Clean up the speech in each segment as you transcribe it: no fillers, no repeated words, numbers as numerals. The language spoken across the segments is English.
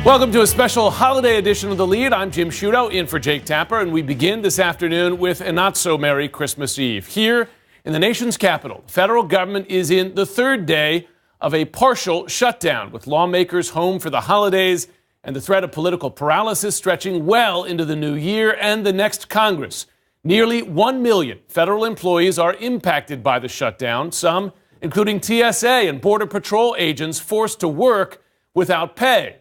Welcome to a special holiday edition of The Lead. I'm Jim Sciutto, in for Jake Tapper, and we begin this afternoon with a not-so-merry Christmas Eve. Here in the nation's capital, the federal government is in the third day of a partial shutdown, with lawmakers home for the holidays and the threat of political paralysis stretching well into the new year and the next Congress. Nearly 1 million federal employees are impacted by the shutdown, some, including TSA and Border Patrol agents, forced to work without pay.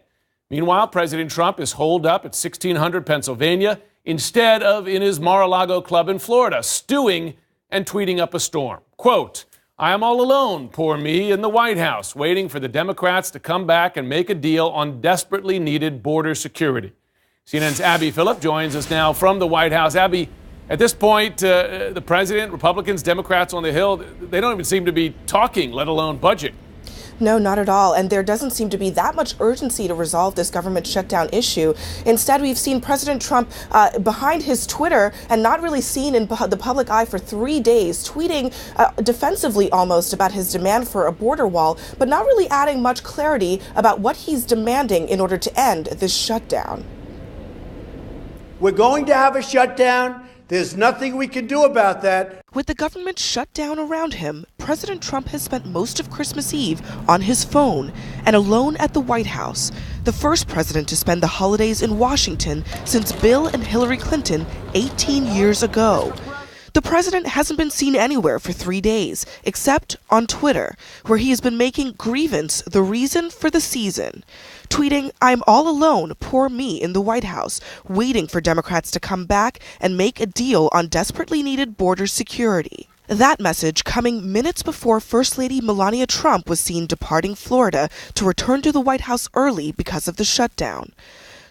Meanwhile, President Trump is holed up at 1600 Pennsylvania instead of in his Mar-a-Lago club in Florida, stewing and tweeting up a storm. Quote, "I am all alone, poor me, in the White House, waiting for the Democrats to come back and make a deal on desperately needed border security." CNN's Abby Phillip joins us now from the White House. Abby, at this point, the president, Republicans, Democrats on the Hill, they don't even seem to be talking, let alone budget. No, not at all. And there doesn't seem to be that much urgency to resolve this government shutdown issue. Instead, we've seen President Trump behind his Twitter and not really seen in the public eye for 3 days, tweeting defensively almost about his demand for a border wall, but not really adding much clarity about what he's demanding in order to end this shutdown. We're going to have a shutdown. There's nothing we can do about that. With the government shut down around him, President Trump has spent most of Christmas Eve on his phone and alone at the White House, the first president to spend the holidays in Washington since Bill and Hillary Clinton 18 years ago. The president hasn't been seen anywhere for 3 days, except on Twitter, where he has been making grievance the reason for the season. Tweeting, "I'm all alone, poor me, in the White House, waiting for Democrats to come back and make a deal on desperately needed border security." That message coming minutes before First Lady Melania Trump was seen departing Florida to return to the White House early because of the shutdown.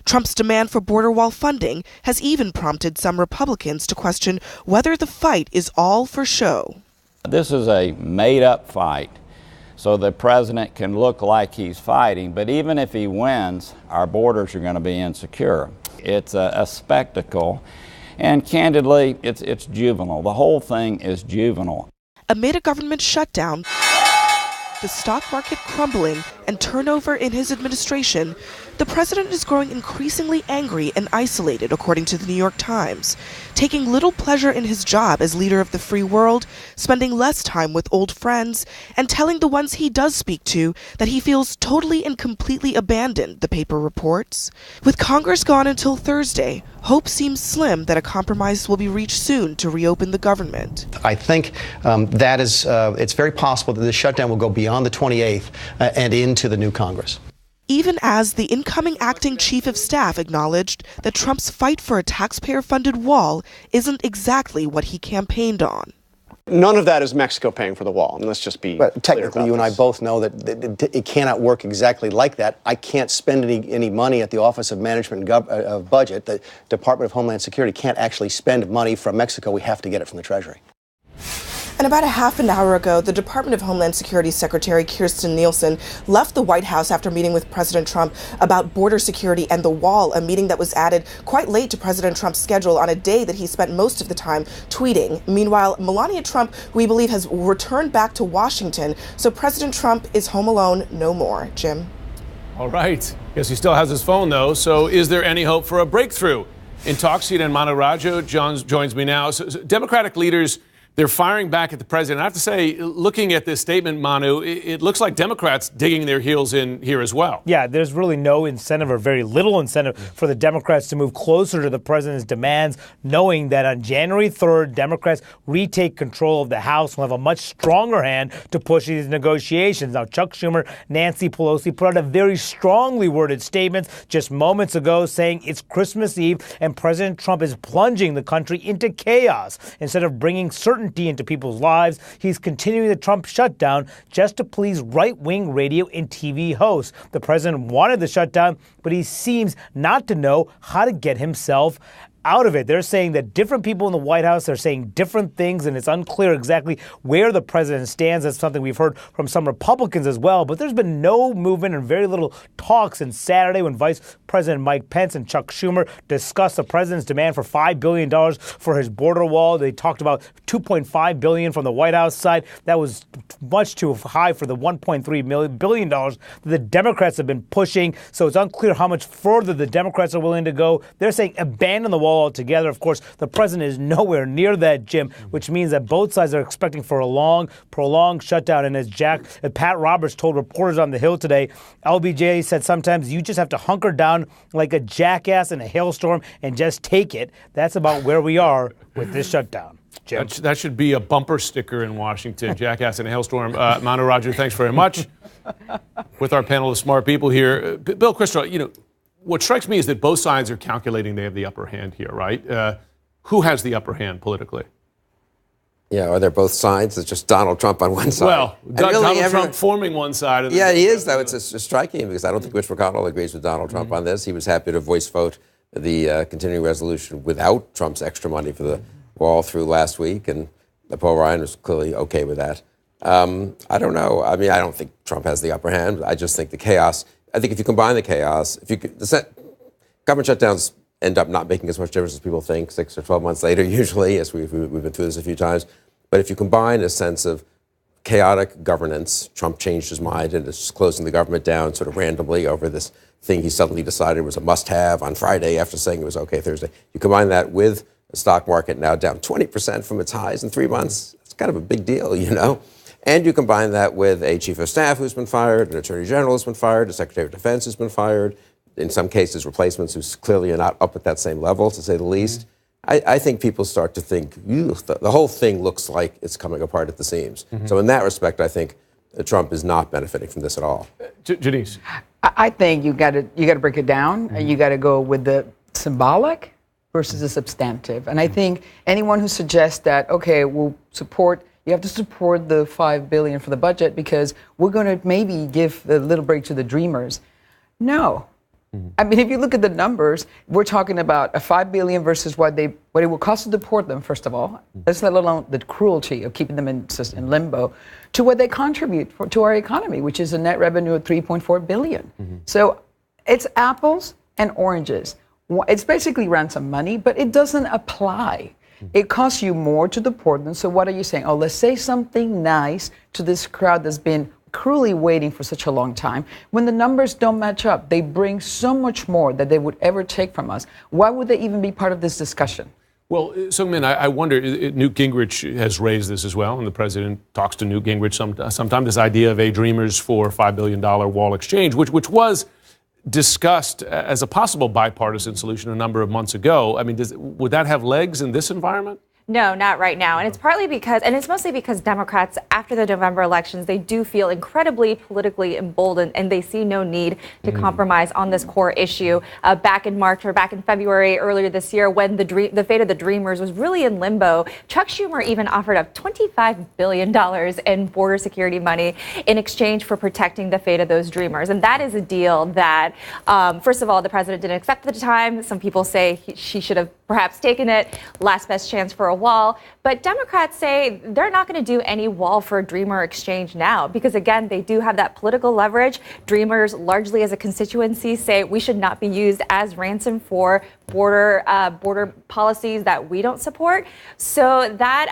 Trump's demand for border wall funding has even prompted some Republicans to question whether the fight is all for show. This is a made-up fight, so the president can look like he's fighting, but even if he wins, our borders are going to be insecure. It's a spectacle, and candidly, it's juvenile. The whole thing is juvenile. Amid a government shutdown, the stock market crumbling, and turnover in his administration, the president is growing increasingly angry and isolated, according to the New York Times, taking little pleasure in his job as leader of the free world, spending less time with old friends, and telling the ones he does speak to that he feels totally and completely abandoned, the paper reports. With Congress gone until Thursday, hope seems slim that a compromise will be reached soon to reopen the government. I think that is, it's very possible that this shutdown will go beyond the 28th and into the new Congress. Even as the incoming acting chief of staff acknowledged that Trump's fight for a taxpayer-funded wall isn't exactly what he campaigned on. None of that is Mexico paying for the wall. I mean, let's just be But technically, clear about you and I this. both know that it cannot work exactly like that. I can't spend any money at the Office of Management and of Budget. The Department of Homeland Security can't actually spend money from Mexico. We have to get it from the Treasury. And about a half an hour ago, the Department of Homeland Security Secretary Kirstjen Nielsen left the White House after meeting with President Trump about border security and the wall, a meeting that was added quite late to President Trump's schedule on a day that he spent most of the time tweeting. Meanwhile, Melania Trump, we believe, has returned back to Washington, so President Trump is home alone no more. Jim? All right. Guess he still has his phone, though. So is there any hope for a breakthrough? In talks, CNN Manu Raju joins me now. So Democratic leaders, they're firing back at the president. I have to say, looking at this statement, Manu, it looks like Democrats digging their heels in here as well. Yeah, there's really no incentive or very little incentive for the Democrats to move closer to the president's demands, knowing that on January 3rd, Democrats retake control of the House and will have a much stronger hand to push these negotiations. Now, Chuck Schumer, Nancy Pelosi put out a very strongly worded statement just moments ago saying it's Christmas Eve and President Trump is plunging the country into chaos. Instead of bringing certainty into people's lives, he's continuing the Trump shutdown just to please right-wing radio and TV hosts. The president wanted the shutdown, but he seems not to know how to get himself out of it. They're saying that different people in the White House are saying different things, and it's unclear exactly where the president stands. That's something we've heard from some Republicans as well. But there's been no movement and very little talk since Saturday when Vice President Mike Pence and Chuck Schumer discussed the president's demand for $5 billion for his border wall. They talked about $2.5 billion from the White House side. That was much too high for the $1.3 billion that the Democrats have been pushing. So it's unclear how much further the Democrats are willing to go. They're saying abandon the wall altogether. Of course, the president is nowhere near that, Jim, which means that both sides are expecting for a long, prolonged shutdown. And as Pat Roberts told reporters on the Hill today, LBJ said sometimes you just have to hunker down like a jackass in a hailstorm and just take it. That's about where we are with this shutdown. That should be a bumper sticker in Washington, jackass in a hailstorm. Manu Raju, thanks very much. With our panel of smart people here. Bill Christo, what strikes me is that both sides are calculating they have the upper hand here, right? Who has the upper hand politically? Yeah, are there both sides? It's just Donald Trump on one side. Well, Donald Trump forming one side. And yeah, he is, though. It's striking because I don't think Mitch McConnell agrees with Donald Trump on this. He was happy to voice vote the continuing resolution without Trump's extra money for the wall through last week, and Paul Ryan was clearly okay with that. I don't know. I mean, I don't think Trump has the upper hand. I just think the chaos. I think if you combine the chaos, government shutdowns end up not making as much difference as people think 6 or 12 months later, usually, as we've been through this a few times. But if you combine a sense of chaotic governance, Trump changed his mind and is closing the government down sort of randomly over this thing he suddenly decided was a must-have on Friday after saying it was okay Thursday. You combine that with the stock market now down 20% from its highs in 3 months. It's kind of a big deal, And you combine that with a chief of staff who's been fired, an attorney general who's been fired, a secretary of defense who's been fired, in some cases replacements who clearly are not up at that same level, to say the least. I think people start to think, the whole thing looks like it's coming apart at the seams. So in that respect, I think Trump is not benefiting from this at all. Janice? I think you got to break it down, and you got to go with the symbolic versus the substantive. And I think anyone who suggests that, okay, you have to support the $5 billion for the budget because we're going to maybe give a little break to the dreamers. No. I mean, if you look at the numbers, we're talking about a $5 billion versus what it will cost to deport them, first of all. Let's let alone the cruelty of keeping them in limbo, to what they contribute to our economy, which is a net revenue of $3.4 billion. So it's apples and oranges. It's basically ransom money, but it doesn't apply. It costs you more to deport them. So what are you saying? Oh, let's say something nice to this crowd that's been cruelly waiting for such a long time. When the numbers don't match up, they bring so much more that they would ever take from us. Why would they even be part of this discussion? Well, Seung-min, I wonder, Newt Gingrich has raised this as well, and the president talks to Newt Gingrich sometime, this idea of a Dreamers for $5 billion wall exchange, which was discussed as a possible bipartisan solution a number of months ago. I mean, would that have legs in this environment? No, not right now. And it's mostly because Democrats, after the November elections, they do feel incredibly politically emboldened, and they see no need to compromise on this core issue. Back in March or back in February earlier this year, when the fate of the Dreamers was really in limbo, Chuck Schumer even offered up $25 billion in border security money in exchange for protecting the fate of those Dreamers. And that is a deal that, first of all, the president didn't accept at the time. Some people say she should have perhaps taken it. Last best chance for a wall. But Democrats say they're not going to do any wall for a Dreamer exchange now because, again, they do have that political leverage. Dreamers, largely as a constituency, say we should not be used as ransom for border policies that we don't support. So that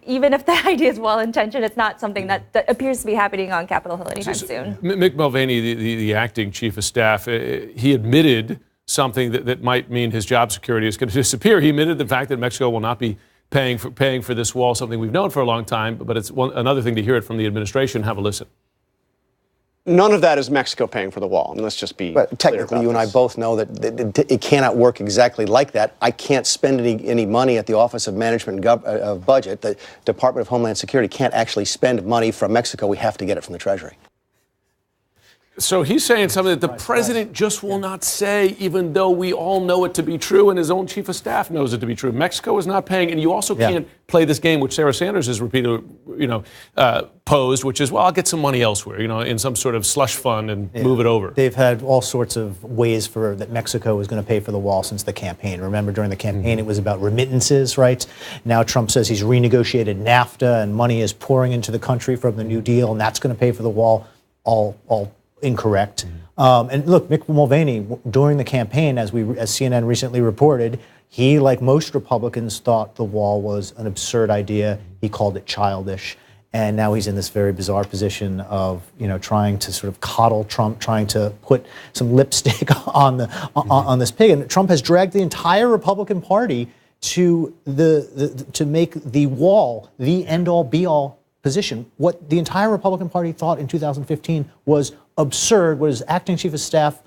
even if the idea is well-intentioned, it's not something that appears to be happening on Capitol Hill anytime soon. Mick Mulvaney, the acting chief of staff, he admitted something that might mean his job security is going to disappear. He admitted the fact that Mexico will not be paying for this wall, something we've known for a long time, but it's another thing to hear it from the administration. Have a listen. None of that is Mexico paying for the wall. I mean, let's just be But technically, you and I both know that it cannot work exactly like that. I can't spend any money at the Office of Management and Budget. The Department of Homeland Security can't actually spend money from Mexico. We have to get it from the Treasury. So he's saying something that the president just will not say, even though we all know it to be true, and his own chief of staff knows it to be true. Mexico is not paying, and you also can't play this game, which Sarah Sanders has repeatedly, posed, which is, well, I'll get some money elsewhere, in some sort of slush fund and move it over. They've had all sorts of ways that Mexico is going to pay for the wall since the campaign. Remember, during the campaign, it was about remittances, right? Now Trump says he's renegotiated NAFTA, and money is pouring into the country from the New Deal, and that's going to pay for the wall. All incorrect. And look, Mick Mulvaney, during the campaign, as CNN recently reported, he, like most Republicans, thought the wall was an absurd idea. He called it childish. And now he's in this very bizarre position of, trying to sort of coddle Trump, trying to put some lipstick on this pig. And Trump has dragged the entire Republican Party to make the wall the end-all, be-all position. What the entire Republican Party thought in 2015 was absurd, what his acting chief of staff,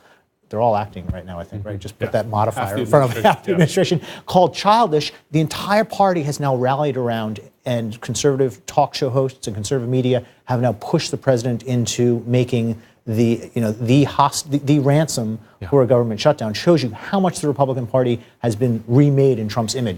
they're all acting right now, I think, right? Just put that modifier in front of half the administration, called childish. The entire party has now rallied around, and conservative talk show hosts and conservative media have now pushed the president into making the ransom for a government shutdown. Shows you how much the Republican Party has been remade in Trump's image.